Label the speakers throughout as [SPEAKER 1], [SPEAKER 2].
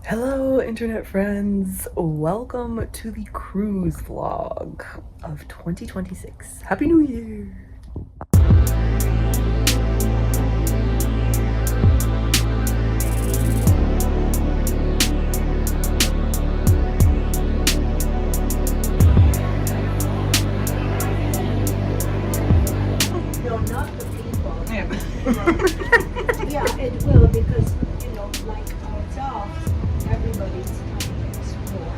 [SPEAKER 1] Hello, internet friends. Welcome to the cruise vlog of 2026. Happy New Year!
[SPEAKER 2] No, not the people.
[SPEAKER 1] Yeah.
[SPEAKER 2] Yeah, it will because, like ourselves, everybody's trying to explore.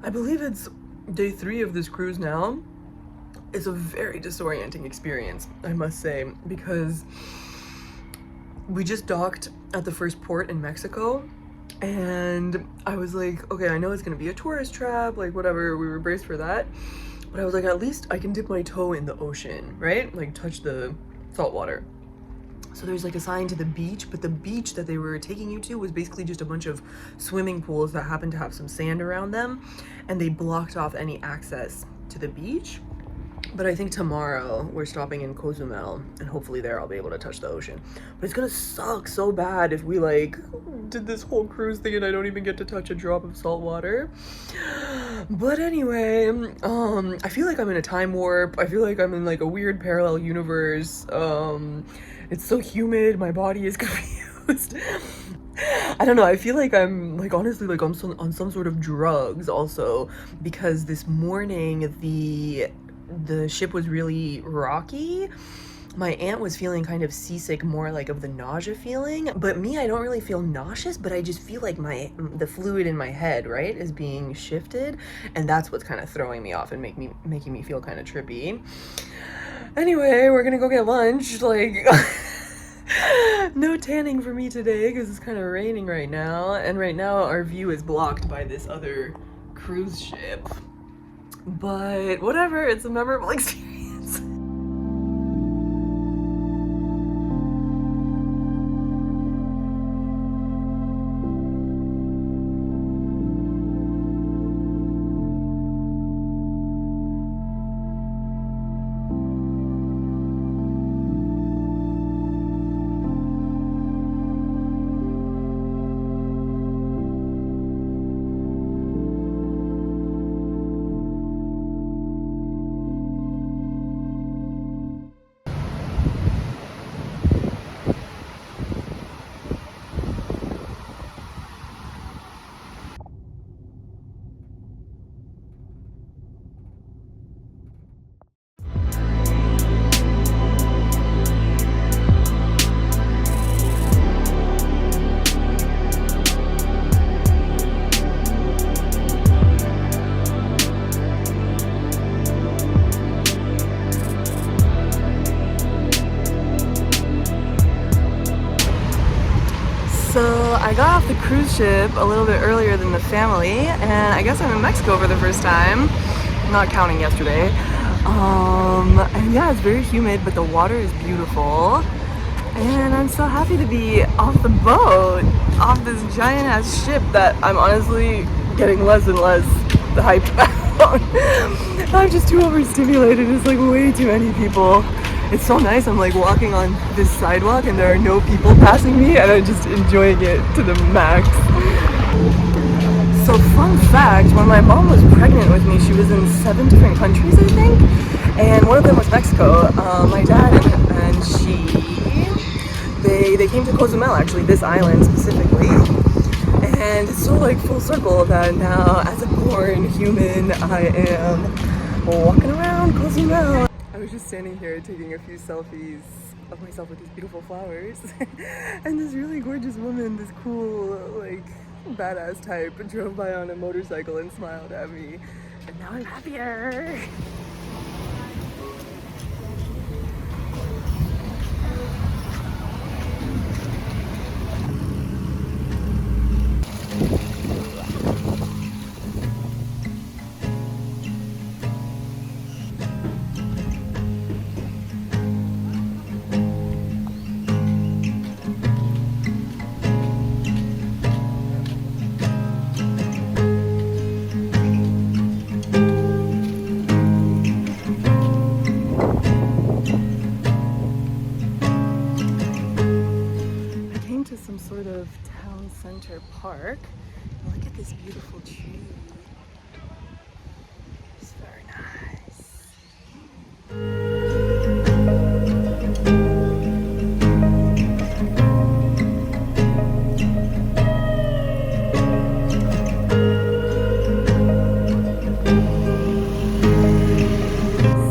[SPEAKER 1] I believe it's day 3 of this cruise now. It's a very disorienting experience, I must say, because we just docked at the first port in Mexico, and I was like, okay, I know it's gonna be a tourist trap, like whatever, we were braced for that, but I was like, at least I can dip my toe in the ocean, right? Like touch the salt water. So there's like a sign to the beach, but the beach that they were taking you to was basically just a bunch of swimming pools that happened to have some sand around them, and they blocked off any access to the beach. But I think tomorrow we're stopping in Cozumel, and hopefully there I'll be able to touch the ocean. But it's gonna suck so bad if we like did this whole cruise thing and I don't even get to touch a drop of salt water. But anyway, I feel like I'm in a time warp. I feel like I'm in like a weird parallel universe. It's so humid, my body is confused. I don't know, I feel like I'm like honestly like on some sort of drugs also, because this morning the ship was really rocky. My aunt was feeling kind of seasick, more like of the nausea feeling, but me, I don't really feel nauseous, but I just feel like the fluid in my head, right, is being shifted, and that's what's kind of throwing me off and making me feel kind of trippy. Anyway, we're gonna go get lunch, like no tanning for me today because it's kind of raining right now, and right now our view is blocked by this other cruise ship. But whatever, it's a memorable experience. So I got off the cruise ship a little bit earlier than the family, and I guess I'm in Mexico for the first time, not counting yesterday. And yeah, it's very humid, but the water is beautiful. And I'm so happy to be off the boat, off this giant ass ship that I'm honestly getting less and less hyped about. I'm just too overstimulated. It's like way too many people. It's so nice. I'm like walking on this sidewalk and there are no people passing me and I'm just enjoying it to the max. So fun fact, when my mom was pregnant with me, she was in 7 different countries, I think, and one of them was Mexico. My dad and they came to Cozumel, actually, this island specifically, and it's so like full circle that now, as a born human, I am walking around Cozumel. I was just standing here taking a few selfies of myself with these beautiful flowers, and this really gorgeous woman, this cool, like, badass type, drove by on a motorcycle and smiled at me, and now I'm happier. Some sort of town center park. Look at this beautiful tree. It's very nice.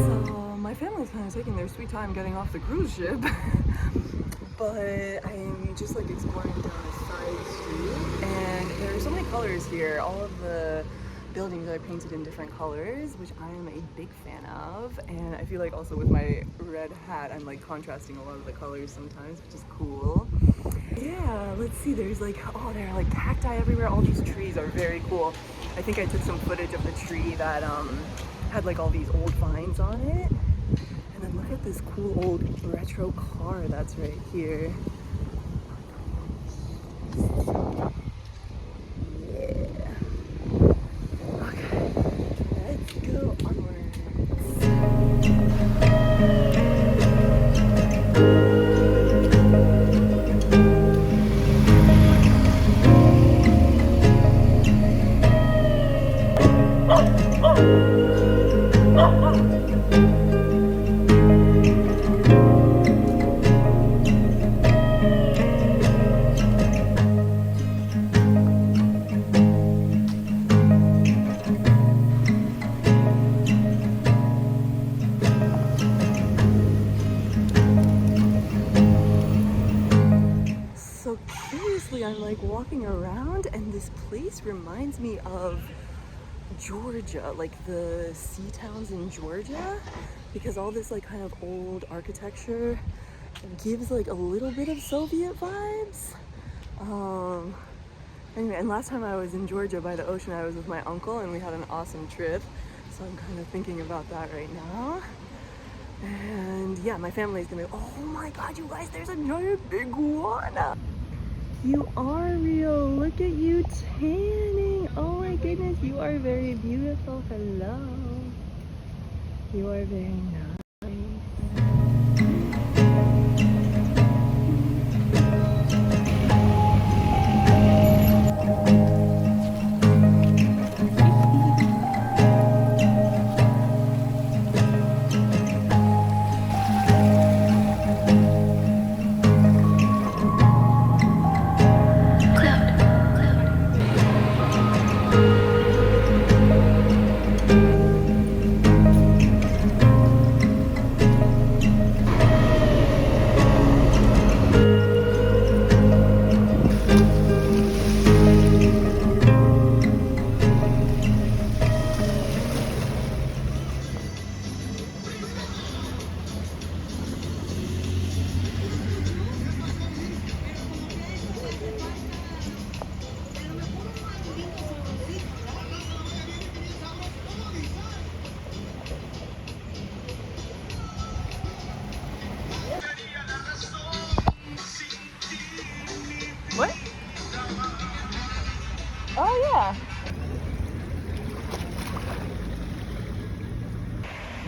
[SPEAKER 1] So my family's kind of taking their sweet time getting off the cruise ship. But I'm just like exploring down a side street, and there are so many colors here. All of the buildings are painted in different colors, which I am a big fan of, and I feel like also with my red hat I'm like contrasting a lot of the colors sometimes, which is cool. Yeah, let's see, there's like, oh, there are like cacti everywhere. All these trees are very cool. I think I took some footage of the tree that had like all these old vines on it. And then look at this cool old retro car that's right here. Yeah. Okay, let's go onwards. I'm like walking around and this place reminds me of Georgia, like the sea towns in Georgia, because all this like kind of old architecture gives like a little bit of Soviet vibes. Anyway, and last time I was in Georgia by the ocean, I was with my uncle and we had an awesome trip, so I'm kind of thinking about that right now. And yeah, my family's gonna be, oh my god, you guys, there's a giant big iguana. You are real. Look at you tanning. Oh my goodness, you are very beautiful. Hello. You are very nice.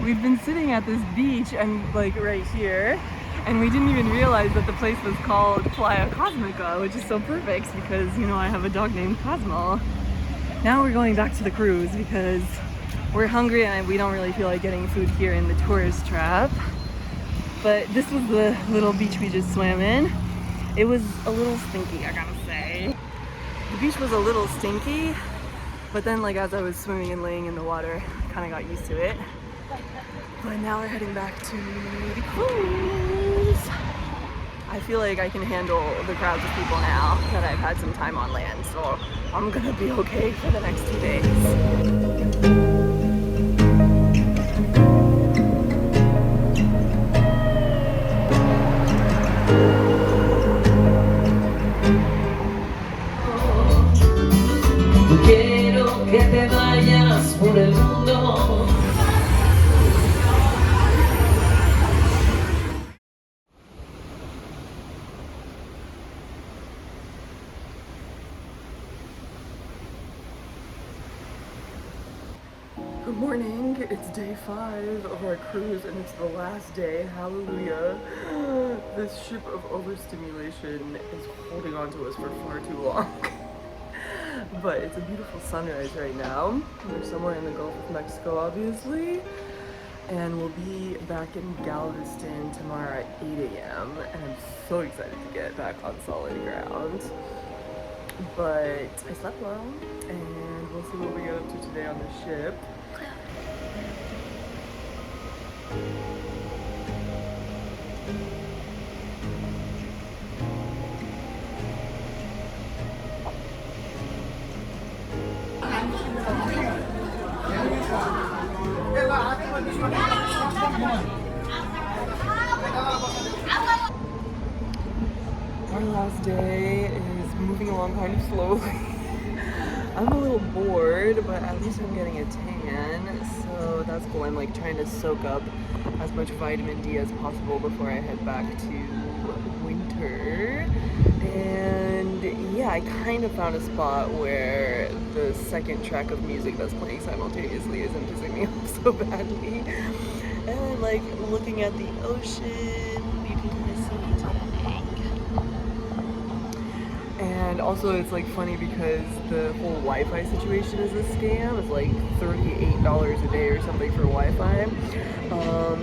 [SPEAKER 1] We've been sitting at this beach and like right here, and we didn't even realize that the place was called Playa Cosmica, which is so perfect because, you know, I have a dog named Cosmo. Now we're going back to the cruise because we're hungry and we don't really feel like getting food here in the tourist trap. But this was the little beach we just swam in. It was a little stinky, I gotta say. The beach was a little stinky, but then like as I was swimming and laying in the water, I kind of got used to it. But now we're heading back to the cruise. I feel like I can handle the crowds of people now that I've had some time on land, so I'm gonna be okay for the next 2 days.
[SPEAKER 3] Quiero que te vayas por el mundo.
[SPEAKER 1] Good morning, it's day 5 of our cruise and it's the last day, hallelujah. This ship of overstimulation is holding on to us for far too long. But it's a beautiful sunrise right now. We're somewhere in the Gulf of Mexico, obviously. And we'll be back in Galveston tomorrow at 8 a.m. And I'm so excited to get back on solid ground. But I slept well, and we'll see what we get up to today on the ship. Our last day is moving along kind of slowly. I'm a little bored, but at least I'm getting a tan, so that's cool. I'm like trying to soak up as much vitamin D as possible before I head back to winter. And yeah, I kind of found a spot where the second track of music that's playing simultaneously isn't pissing me off so badly. And then like looking at the ocean, you can kind of see me talking. And also it's like funny because the whole Wi-Fi situation is a scam. It's like $38 a day or something for Wi-Fi.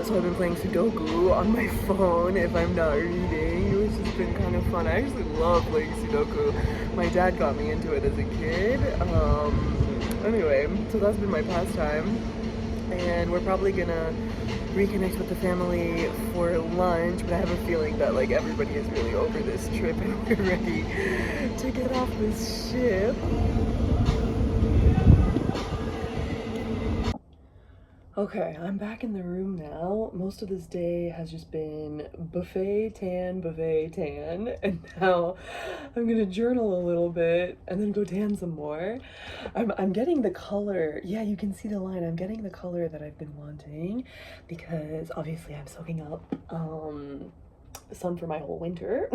[SPEAKER 1] So I've been playing Sudoku on my phone if I'm not reading, which has been kind of fun. I actually love playing Sudoku. My dad got me into it as a kid. Anyway, so that's been my pastime. And we're probably gonna reconnect with the family for lunch, but I have a feeling that like everybody is really over this trip and we're ready to get off this ship. Okay, I'm back in the room now. Most of this day has just been buffet, tan, and now I'm gonna journal a little bit and then go tan some more. I'm getting the color. Yeah, you can see the line. I'm getting the color that I've been wanting because obviously I'm soaking up sun for my whole winter.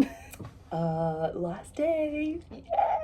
[SPEAKER 1] Last day. Yeah!